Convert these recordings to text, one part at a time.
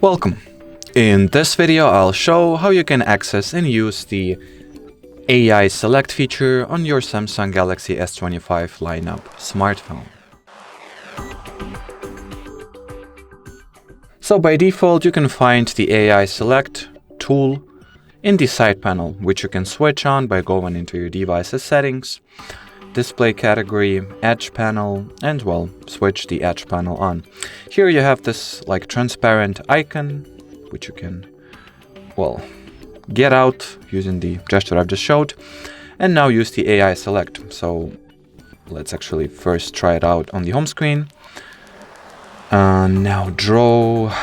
Welcome. In this video I'll show how you can access and use the AI Select feature on your Samsung Galaxy S25 lineup smartphone. So by default you can find the AI Select tool in the side panel, which you can switch on by going into your device's settings, display category, edge panel, and well, switch the edge panel on. Here you have this like transparent icon, which you can, well, get out using the gesture I've just showed, and now use the AI Select. So let's actually first try it out on the home screen. Now draw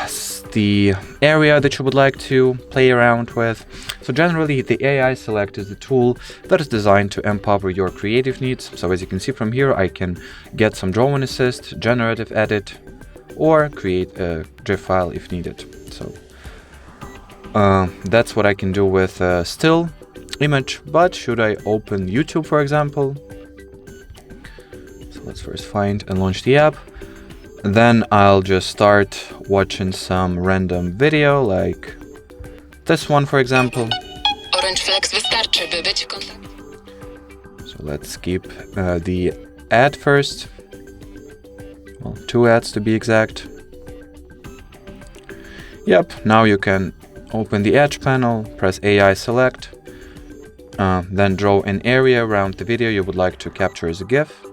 the area that you would like to play around with. So generally the AI Select is a tool that is designed to empower your creative needs. So as you can see from here, I can get some drawing assist, generative edit, or create a GIF file if needed. So that's what I can do with a still image. But should I open YouTube, for example? So let's first find and launch the app. Then I'll just start watching some random video like this one, for example. So let's skip the ad first. Well, 2 ads to be exact. Yep, now you can open the edge panel, press AI Select, then draw an area around the video you would like to capture as a GIF.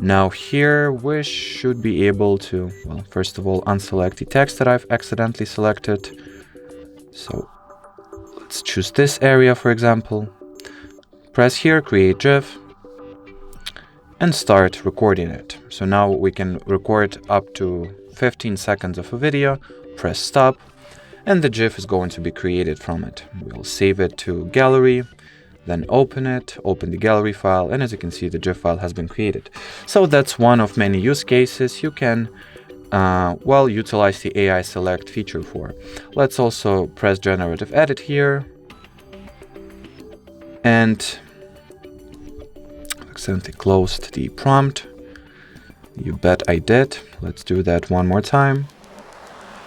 Now here we should be able to, well, first of all, unselect the text that I've accidentally selected. So let's choose this area, for example. Press here, create GIF, and start recording it. So now we can record up to 15 seconds of a video, press stop, and the GIF is going to be created from it. We'll save it to gallery, then open it, open the gallery file, and as you can see, the GIF file has been created. So that's one of many use cases you can, well, utilize the AI Select feature for. Let's also press generative edit here. And accidentally closed the prompt. You bet I did. Let's do that one more time.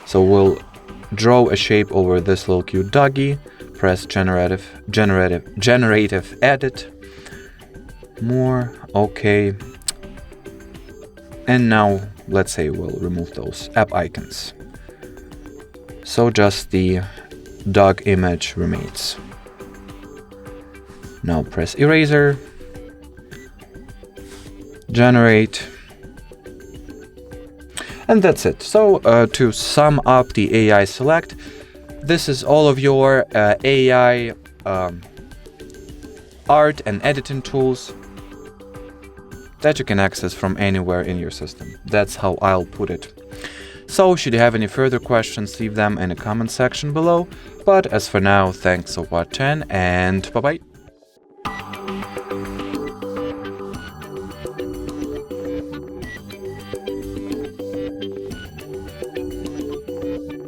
So we'll draw a shape over this little cute doggy. Press generative edit, more, okay. And now let's say we'll remove those app icons. So just the dog image remains. Now press eraser, generate, and that's it. So to sum up the AI Select, this is all of your AI art and editing tools that you can access from anywhere in your system. That's how I'll put it. So should you have any further questions, leave them in the comment section below. But as for now, thanks for watching and bye-bye.